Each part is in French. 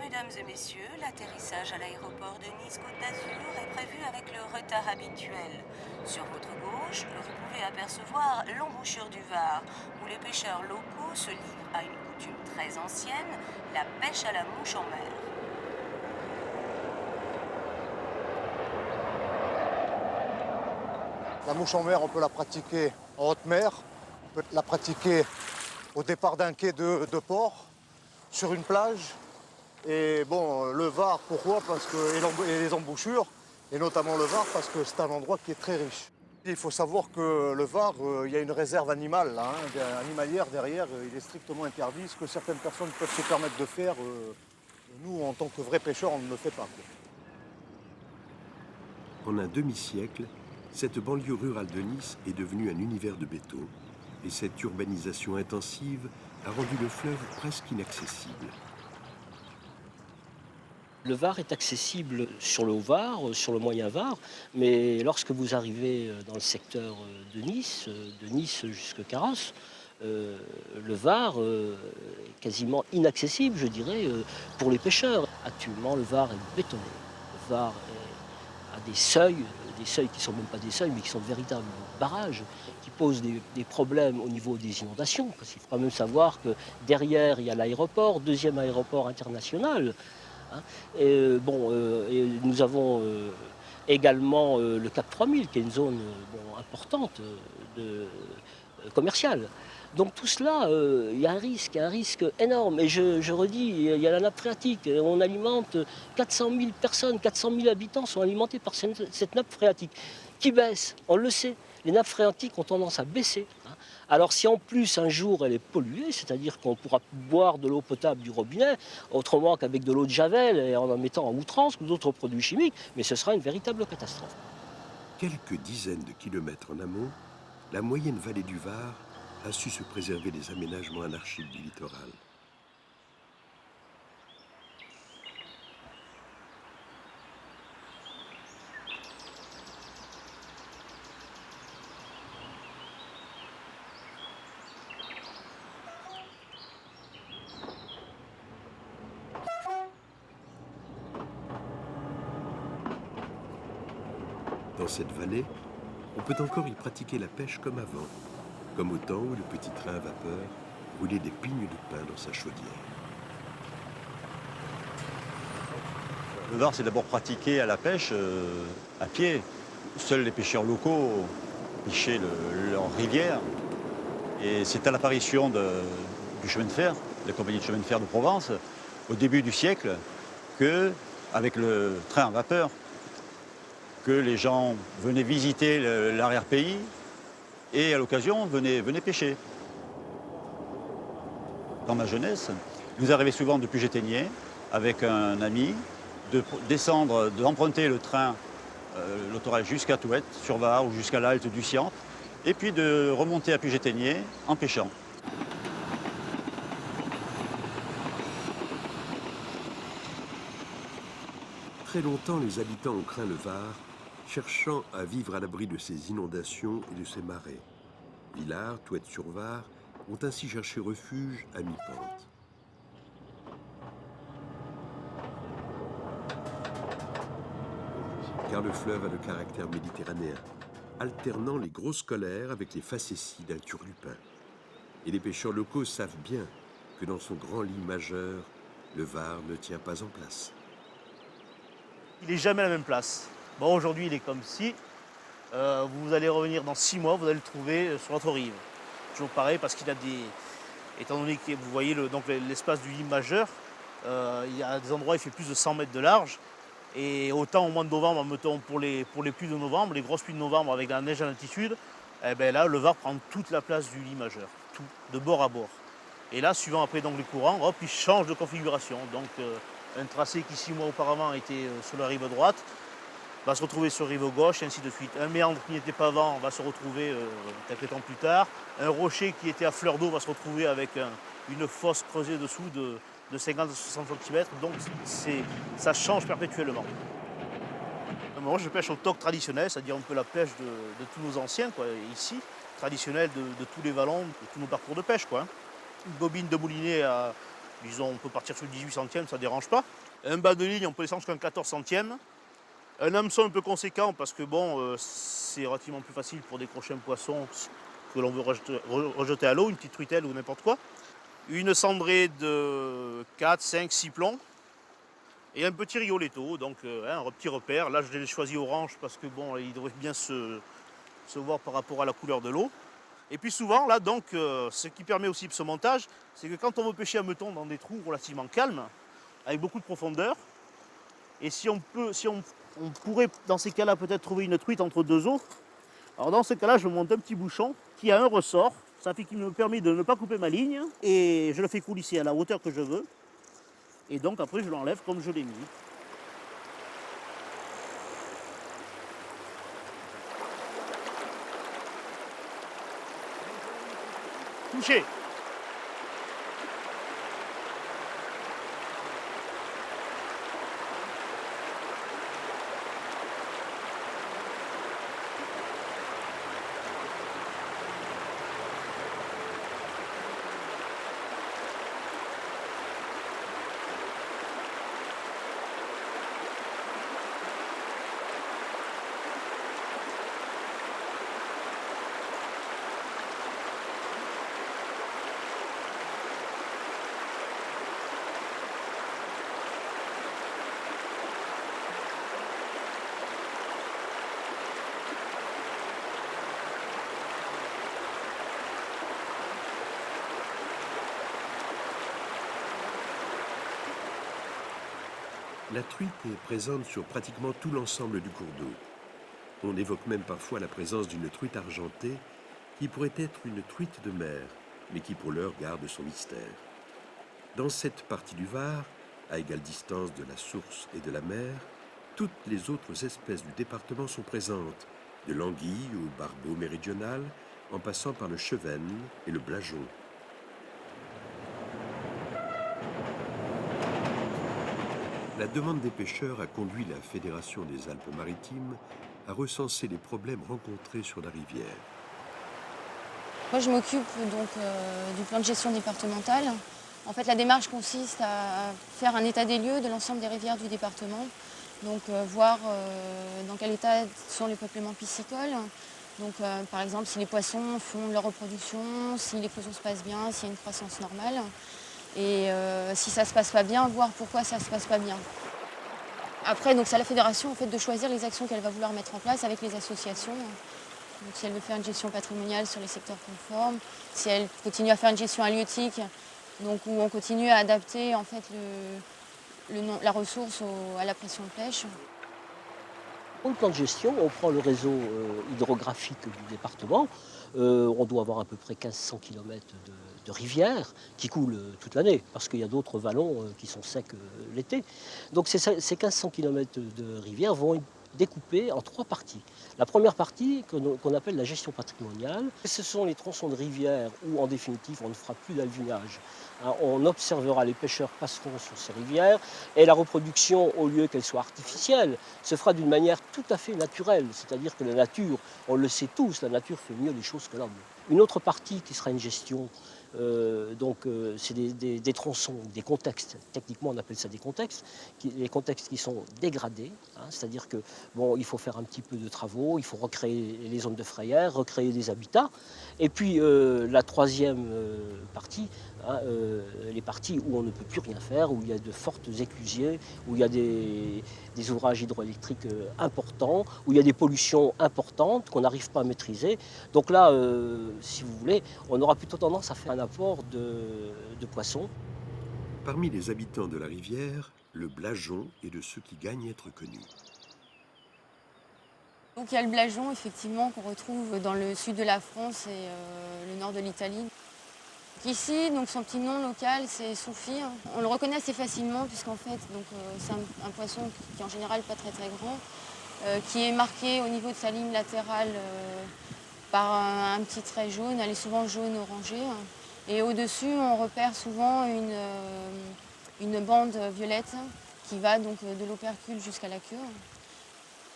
Mesdames et messieurs, l'atterrissage à l'aéroport de Nice-Côte d'Azur est prévu avec le retard habituel. Sur votre gauche, vous pouvez apercevoir l'embouchure du Var, où les pêcheurs locaux se livrent à une coutume très ancienne, la pêche à la mouche en mer. La mouche en mer, on peut la pratiquer en haute mer, on peut la pratiquer au départ d'un quai de port, sur une plage. Et bon, le Var, pourquoi? Et les embouchures, et notamment le Var, parce que c'est un endroit qui est très riche. Il faut savoir que le Var, il y a une réserve animale, là, animalière derrière. Il est strictement interdit. Ce que certaines personnes peuvent se permettre de faire, nous, en tant que vrais pêcheurs, on ne le fait pas, quoi. En un demi-siècle, cette banlieue rurale de Nice est devenue un univers de béton, et cette urbanisation intensive a rendu le fleuve presque inaccessible. Le Var est accessible sur le Haut-Var, sur le Moyen Var, mais lorsque vous arrivez dans le secteur de Nice jusqu'à Carrosse, le Var est quasiment inaccessible, je dirais, pour les pêcheurs. Actuellement, le Var est bétonné. Le Var a des seuils qui ne sont même pas des seuils, mais qui sont de véritables barrages, qui posent des problèmes au niveau des inondations. Parce qu'il faut quand même savoir que derrière, il y a l'aéroport, deuxième aéroport international. Hein. Et nous avons également le Cap 3000, qui est une zone importante commerciale. Donc tout cela, il y a un risque énorme. Et je redis, il y a la nappe phréatique. On alimente 400 000 personnes, 400 000 habitants sont alimentés par cette nappe phréatique qui baisse, on le sait. Les nappes phréatiques ont tendance à baisser. Alors si en plus un jour elle est polluée, c'est-à-dire qu'on pourra boire de l'eau potable du robinet, autrement qu'avec de l'eau de Javel et en mettant en outrance ou d'autres produits chimiques, mais ce sera une véritable catastrophe. Quelques dizaines de kilomètres en amont, la moyenne vallée du Var a su se préserver des aménagements anarchiques du littoral. Dans cette vallée, on peut encore y pratiquer la pêche comme avant, comme au temps où le petit train à vapeur brûlait des pignes de pin dans sa chaudière. Le Var, c'est d'abord pratiqué à la pêche à pied. Seuls les pêcheurs locaux pêchaient leur rivière. Et c'est à l'apparition du chemin de fer, de la compagnie de chemin de fer de Provence, au début du siècle, avec le train à vapeur, que les gens venaient visiter l'arrière-pays et à l'occasion venaient pêcher. Dans ma jeunesse, il nous arrivait souvent de Puget-Théniers avec un ami, d'emprunter le train, l'autorail jusqu'à Touette, sur Var ou jusqu'à la halte du Cian, et puis de remonter à Puget-Théniers en pêchant. Très longtemps, les habitants ont craint le Var, cherchant à vivre à l'abri de ces inondations et de ces marais. Villars, Touette-sur-Var ont ainsi cherché refuge à mi-pente. Car le fleuve a le caractère méditerranéen, alternant les grosses colères avec les facéties d'un turlupin. Et les pêcheurs locaux savent bien que dans son grand lit majeur, le Var ne tient pas en place. Il n'est jamais à la même place. Bon, aujourd'hui, il est comme ci. Vous allez revenir dans 6 mois, vous allez le trouver sur notre rive. Toujours pareil, parce qu'il a des... Étant donné que vous voyez l'espace du lit majeur, il y a des endroits où il fait plus de 100 mètres de large. Et autant au mois de novembre, mettons pour les pluies de novembre, les grosses pluies de novembre avec la neige à l'altitude, eh ben là, le Var prend toute la place du lit majeur, tout, de bord à bord. Et là, suivant après donc, les courants, hop, il change de configuration. Donc un tracé qui 6 mois auparavant était sur la rive droite, va se retrouver sur rive gauche, et ainsi de suite. Un méandre qui n'était pas avant va se retrouver quelques temps plus tard. Un rocher qui était à fleur d'eau va se retrouver avec une fosse creusée dessous de 50 à 60 cm. Donc ça change perpétuellement. Moi, je pêche au toc traditionnel, c'est-à-dire un peu la pêche de tous nos anciens, quoi, ici, traditionnelle de tous les vallons, de tous nos parcours de pêche, quoi. Une bobine de moulinet Disons, on peut partir sur le 18 centièmes, ça ne dérange pas. Un bas de ligne, on peut descendre jusqu'à un 14 centièmes. Un hameçon un peu conséquent parce que bon, c'est relativement plus facile pour décrocher un poisson que l'on veut rejeter à l'eau, une petite truitelle ou n'importe quoi. Une cendrée de 4, 5, 6 plombs. Et un petit rioletto, donc un petit repère. Là, je l'ai choisi orange parce que bon, il devrait bien se voir par rapport à la couleur de l'eau. Et puis souvent, là, donc, ce qui permet aussi ce montage, c'est que quand on veut pêcher à meuton dans des trous relativement calmes, avec beaucoup de profondeur, et si on pourrait, dans ces cas-là, peut-être trouver une truite entre deux eaux, alors dans ce cas-là, je monte un petit bouchon qui a un ressort, ça fait qu'il me permet de ne pas couper ma ligne, et je le fais coulisser à la hauteur que je veux, et donc après je l'enlève comme je l'ai mis. Touché. La truite est présente sur pratiquement tout l'ensemble du cours d'eau. On évoque même parfois la présence d'une truite argentée qui pourrait être une truite de mer, mais qui pour l'heure garde son mystère. Dans cette partie du Var, à égale distance de la source et de la mer, toutes les autres espèces du département sont présentes, de l'anguille au barbeau méridional, en passant par le chevenne et le blajon. La demande des pêcheurs a conduit la Fédération des Alpes-Maritimes à recenser les problèmes rencontrés sur la rivière. Moi, je m'occupe donc du plan de gestion départemental. En fait, la démarche consiste à faire un état des lieux de l'ensemble des rivières du département. Donc, voir dans quel état sont les peuplements piscicoles. Donc, par exemple, si les poissons font leur reproduction, si l'éclosion se passe bien, s'il y a une croissance normale. Et si ça ne se passe pas bien, voir pourquoi ça ne se passe pas bien. Après, c'est à la fédération en fait, de choisir les actions qu'elle va vouloir mettre en place avec les associations. Donc, si elle veut faire une gestion patrimoniale sur les secteurs conformes, si elle continue à faire une gestion halieutique, donc où on continue à adapter en fait, la ressource à la pression de pêche. Pour le plan de gestion, on prend le réseau hydrographique du département. On doit avoir à peu près 1500 km de rivières qui coulent toute l'année, parce qu'il y a d'autres vallons qui sont secs l'été. Donc ces 1500 km de rivières vont être découpées en 3 parties. La première partie, qu'on appelle la gestion patrimoniale, ce sont les tronçons de rivières où, en définitive, on ne fera plus d'alvinage. On observera les pêcheurs passeront sur ces rivières et la reproduction, au lieu qu'elle soit artificielle, se fera d'une manière tout à fait naturelle. C'est-à-dire que la nature, on le sait tous, la nature fait mieux les choses que l'homme. Une autre partie qui sera une gestion, c'est des tronçons, des contextes. Techniquement, on appelle ça des contextes. Les contextes qui sont dégradés, c'est-à-dire que il faut faire un petit peu de travaux, il faut recréer les zones de frayère, recréer des habitats. Et puis la troisième partie, les parties où on ne peut plus rien faire, où il y a de fortes éclusiers, où il y a des ouvrages hydroélectriques importants, où il y a des pollutions importantes qu'on n'arrive pas à maîtriser. Donc là, si vous voulez, on aura plutôt tendance à faire un apport de poissons. Parmi les habitants de la rivière, le blajon est de ceux qui gagnent à être connus. Donc il y a le blajon, effectivement, qu'on retrouve dans le sud de la France et le nord de l'Italie. Ici, donc, son petit nom local, c'est soufi. On le reconnaît assez facilement, puisqu'en fait, c'est un poisson qui est en général pas très très grand, qui est marqué au niveau de sa ligne latérale par un petit trait jaune. Elle est souvent jaune-orangé. Et au-dessus, on repère souvent une bande violette qui va donc de l'opercule jusqu'à la queue.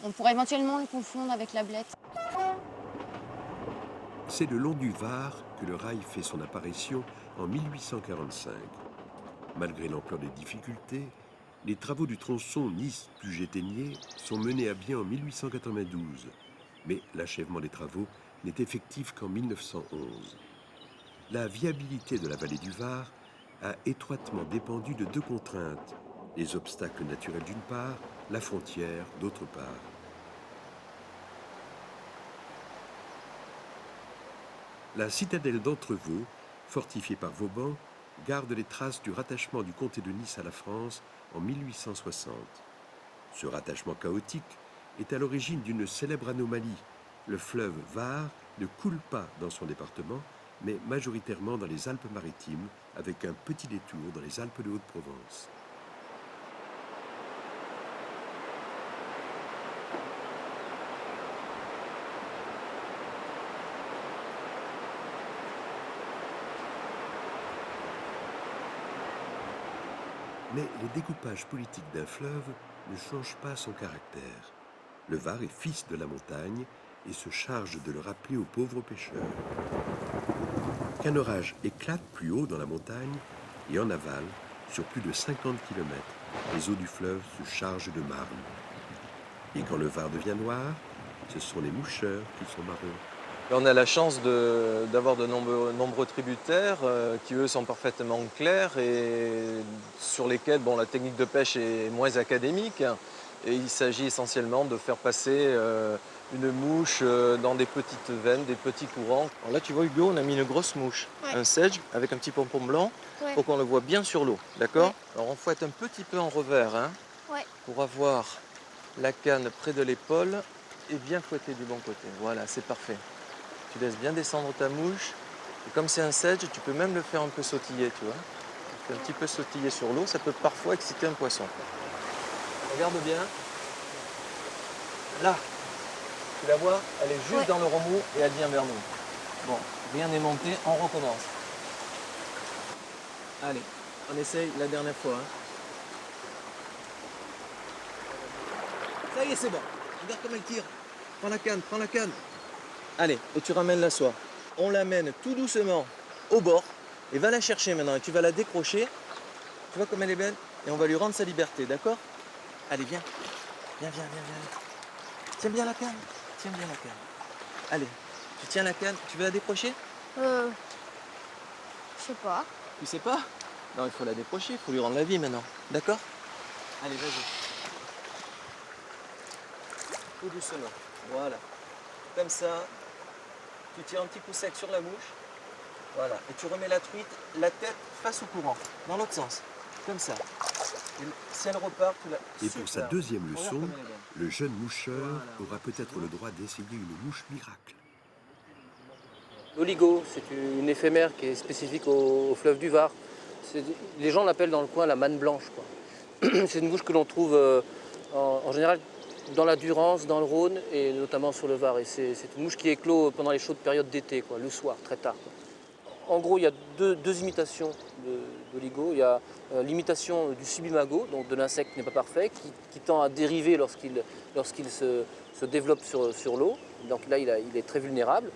On pourrait éventuellement le confondre avec la blette. C'est le long du Var que le rail fait son apparition en 1845. Malgré l'ampleur des difficultés, les travaux du tronçon Nice-Puget-Ténier sont menés à bien en 1892, mais l'achèvement des travaux n'est effectif qu'en 1911. La viabilité de la vallée du Var a étroitement dépendu de deux contraintes, les obstacles naturels d'une part, la frontière d'autre part. La citadelle d'Entrevaux, fortifiée par Vauban, garde les traces du rattachement du comté de Nice à la France en 1860. Ce rattachement chaotique est à l'origine d'une célèbre anomalie. Le fleuve Var ne coule pas dans son département, mais majoritairement dans les Alpes-Maritimes, avec un petit détour dans les Alpes de Haute-Provence. Mais les découpages politiques d'un fleuve ne changent pas son caractère. Le Var est fils de la montagne et se charge de le rappeler aux pauvres pêcheurs. Qu'un orage éclate plus haut dans la montagne et en aval, sur plus de 50 km, les eaux du fleuve se chargent de marne. Et quand le Var devient noir, ce sont les moucheurs qui sont marrons. On a la chance d'avoir de nombreux tributaires qui, eux, sont parfaitement clairs et sur lesquels la technique de pêche est moins académique. Et il s'agit essentiellement de faire passer une mouche dans des petites veines, des petits courants. Alors là, tu vois, Hugo, on a mis une grosse mouche, un sedge avec un petit pompon blanc pour qu'on le voit bien sur l'eau, d'accord? Alors on fouette un petit peu en revers pour avoir la canne près de l'épaule et bien fouetter du bon côté. Voilà, c'est parfait. Tu laisses bien descendre ta mouche. Et comme c'est un sedge, tu peux même le faire un peu sautiller, tu vois. Tu fais un petit peu sautiller sur l'eau, ça peut parfois exciter un poisson. Regarde bien. Là, tu la vois, elle est juste dans le remous et elle vient vers nous. Bon, rien n'est monté, on recommence. Allez, on essaye la dernière fois. Ça y est, c'est bon. Regarde comme elle tire. Prends la canne, prends la canne. Allez, et tu ramènes la soie. On l'amène tout doucement au bord et va la chercher maintenant. Et tu vas la décrocher. Tu vois comme elle est belle? Et on va lui rendre sa liberté, d'accord? Allez, viens. Viens. Tiens bien la canne. Tiens bien la canne. Allez, tu tiens la canne. Tu veux la décrocher? Je sais pas. Tu sais pas? Non, il faut la décrocher. Il faut lui rendre la vie maintenant. D'accord? Allez, vas-y. Tout doucement. Voilà. Comme ça. Tu tires un petit coup sec sur la mouche, voilà, et tu remets la truite, la tête face au courant, dans l'autre sens, comme ça. Et si elle repart, tu la... Et pour sa deuxième leçon, le jeune moucheur aura peut-être le droit d'essayer une mouche miracle. L'oligo, c'est une éphémère qui est spécifique au fleuve du Var. Les gens l'appellent dans le coin la manne blanche, quoi. C'est une mouche que l'on trouve en général dans la Durance, dans le Rhône et notamment sur le Var. Et c'est une mouche qui éclot pendant les chaudes périodes d'été, le soir, très tard. En gros, il y a deux imitations d'oligo. Il y a l'imitation du subimago, donc de l'insecte qui n'est pas parfait, qui tend à dériver lorsqu'il se développe sur l'eau. Donc là, il est très vulnérable.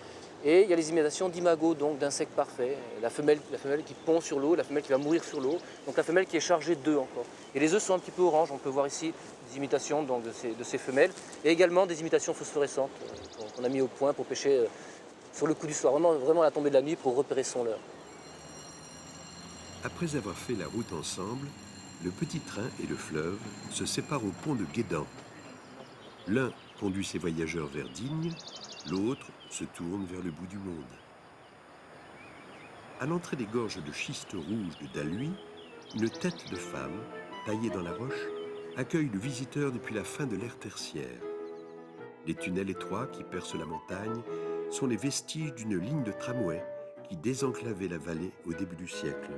Et il y a les imitations d'imago, donc d'insectes parfaits. La femelle qui pond sur l'eau, la femelle qui va mourir sur l'eau. Donc la femelle qui est chargée d'œufs encore. Et les œufs sont un petit peu orange. On peut voir ici des imitations donc, de ces femelles. Et également des imitations phosphorescentes qu'on a mis au point pour pêcher sur le coup du soir. Vraiment à la tombée de la nuit pour repérer son leurre. Après avoir fait la route ensemble, le petit train et le fleuve se séparent au pont de Guédan. L'un conduit ses voyageurs vers Digne, l'autre se tourne vers le bout du monde. À l'entrée des gorges de schiste rouge de Daluy, une tête de femme, taillée dans la roche, accueille le visiteur depuis la fin de l'ère tertiaire. Les tunnels étroits qui percent la montagne sont les vestiges d'une ligne de tramway qui désenclavait la vallée au début du siècle.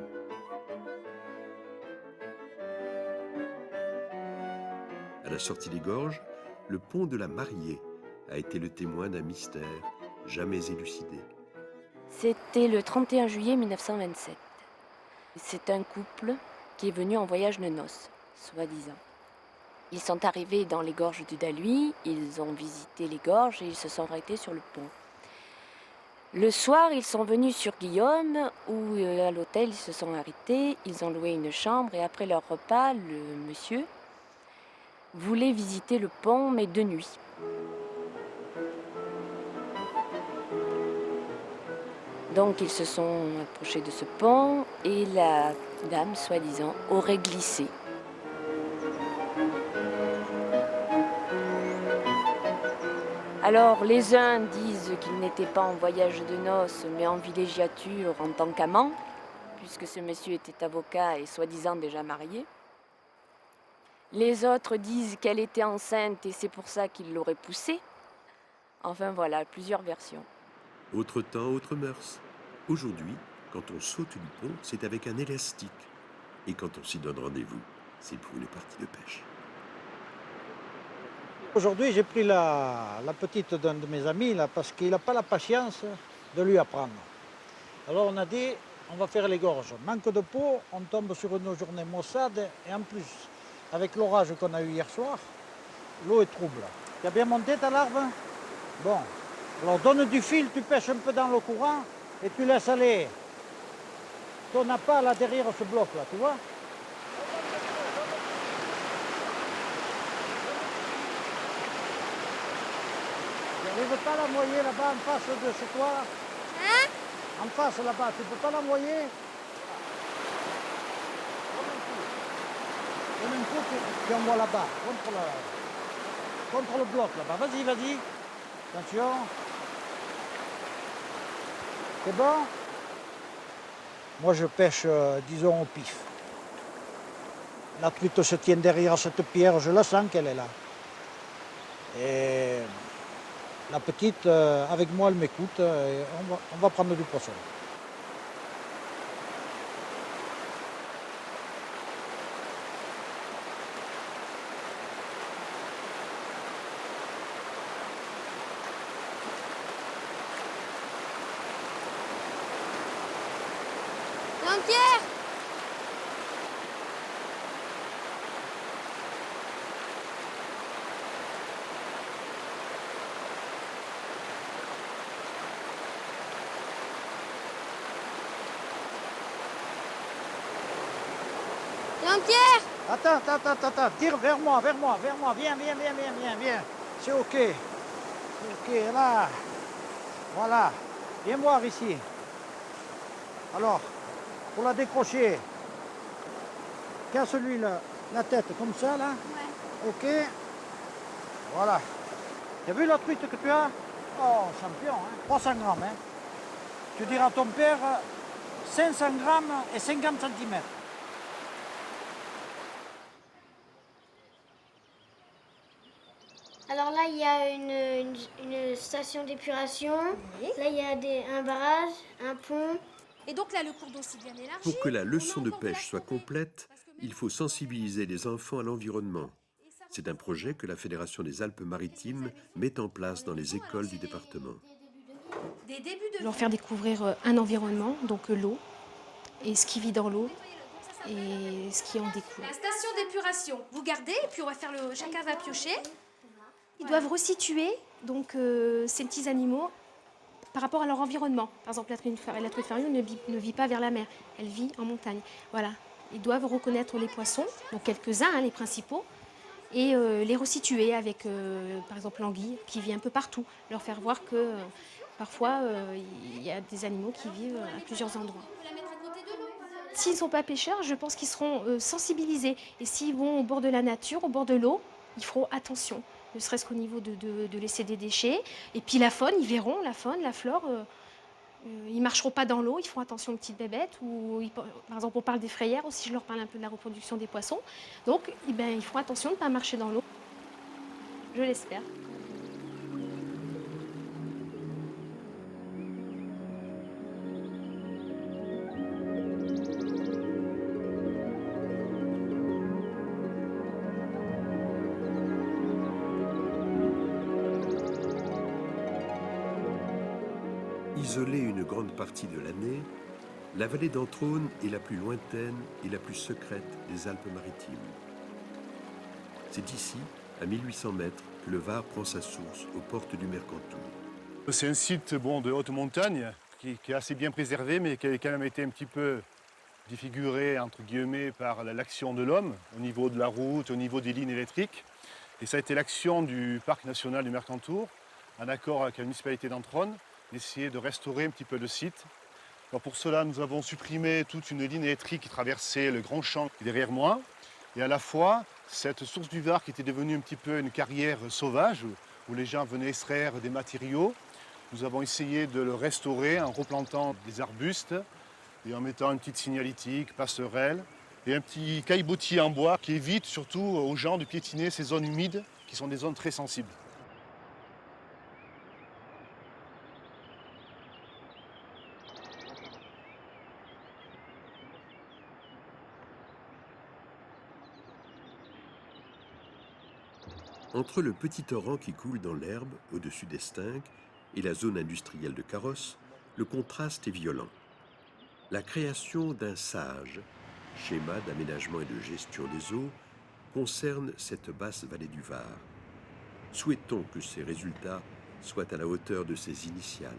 À la sortie des gorges, le pont de la Mariée a été le témoin d'un mystère jamais élucidé. C'était le 31 juillet 1927. C'est un couple qui est venu en voyage de noces, soi-disant. Ils sont arrivés dans les gorges du Daluy, ils ont visité les gorges et ils se sont arrêtés sur le pont. Le soir, ils sont venus sur Guillaume, où à l'hôtel, ils se sont arrêtés. Ils ont loué une chambre et après leur repas, le monsieur voulait visiter le pont, mais de nuit. Donc ils se sont approchés de ce pont et la dame, soi-disant, aurait glissé. Alors les uns disent qu'il n'était pas en voyage de noces, mais en villégiature en tant qu'amant, puisque ce monsieur était avocat et soi-disant déjà marié. Les autres disent qu'elle était enceinte et c'est pour ça qu'il l'aurait poussée. Enfin voilà, plusieurs versions. Autre temps, autre mœurs. Aujourd'hui, quand on saute du pont, c'est avec un élastique. Et quand on s'y donne rendez-vous, c'est pour une partie de pêche. Aujourd'hui, j'ai pris la petite d'un de mes amis là, parce qu'il n'a pas la patience de lui apprendre. Alors on a dit, on va faire les gorges. Manque de peau, on tombe sur une journée maussade et en plus, avec l'orage qu'on a eu hier soir, l'eau est trouble. Tu as bien monté ta larve? Bon, alors donne du fil, tu pêches un peu dans le courant et tu laisses aller. Ton appât là derrière ce bloc là, tu vois? Tu n'arrives pas à la noyer là-bas en face de chez toi? Hein? En face là-bas, tu ne peux pas la noyer? Donne un coup, tu envoies là-bas, contre le bloc là-bas. Vas-y, vas-y. Attention. C'est bon? Moi, je pêche, disons, au pif. La truite se tient derrière cette pierre, je la sens qu'elle est là. Et la petite, avec moi, elle m'écoute et on va prendre du poisson. Jean-Pierre! Jean-Pierre! Attends, tire vers moi, viens. C'est ok. C'est ok, là. Voilà. Viens voir ici. Alors, pour la décrocher, casse-lui la tête comme ça, là. Ouais. Ok. Voilà. Tu as vu la truite que tu as? Oh, champion, hein. 300 grammes, hein. Tu diras à ton père 500 grammes et 50 cm. Alors là, il y a une station d'épuration. Oui. Là, il y a un barrage, un pont. Et donc là, le cours d'eau s'est bien élargi. Pour que la leçon de pêche soit complète, il faut sensibiliser les enfants à l'environnement. C'est un projet que la Fédération des Alpes-Maritimes met en place dans les écoles du département. Leur faire découvrir un environnement, donc l'eau, et ce qui vit dans l'eau, et ce qui en découle. La station d'épuration, vous gardez, et puis on va faire chacun va piocher. Ils doivent resituer donc, ces petits animaux par rapport à leur environnement. Par exemple, la truite farine ne vit pas vers la mer, elle vit en montagne. Voilà. Ils doivent reconnaître les poissons, donc quelques-uns, hein, les principaux, et les resituer avec, par exemple, l'anguille qui vit un peu partout. Leur faire voir que parfois, il y a des animaux qui vivent à plusieurs endroits. S'ils ne sont pas pêcheurs, je pense qu'ils seront sensibilisés. Et s'ils vont au bord de la nature, au bord de l'eau, ils feront attention. Ne serait-ce qu'au niveau de laisser des déchets. Et puis la faune, ils verront la faune, la flore. Ils ne marcheront pas dans l'eau, ils feront attention aux petites bébêtes. Par exemple, on parle des frayères aussi, je leur parle un peu de la reproduction des poissons. Donc, ils feront attention de ne pas marcher dans l'eau. Je l'espère. Isolée une grande partie de l'année, la vallée d'Entrône est la plus lointaine et la plus secrète des Alpes-Maritimes. C'est ici, à 1800 mètres, que le Var prend sa source aux portes du Mercantour. C'est un site de haute montagne qui est assez bien préservé, mais qui a quand même été un petit peu défiguré, entre guillemets, par l'action de l'homme, au niveau de la route, au niveau des lignes électriques. Et ça a été l'action du parc national du Mercantour, en accord avec la municipalité d'Entronnes, d'essayer de restaurer un petit peu le site. Alors pour cela, nous avons supprimé toute une ligne électrique qui traversait le grand champ derrière moi. Et à la fois, cette source du Var qui était devenue un petit peu une carrière sauvage, où les gens venaient extraire des matériaux, nous avons essayé de le restaurer en replantant des arbustes et en mettant une petite signalétique, passerelle et un petit caillebotier en bois qui évite surtout aux gens de piétiner ces zones humides qui sont des zones très sensibles. Entre le petit torrent qui coule dans l'herbe au-dessus d'Estaing et la zone industrielle de Carrosse, le contraste est violent. La création d'un SAGE, schéma d'aménagement et de gestion des eaux, concerne cette basse vallée du Var. Souhaitons que ces résultats soient à la hauteur de ses initiales.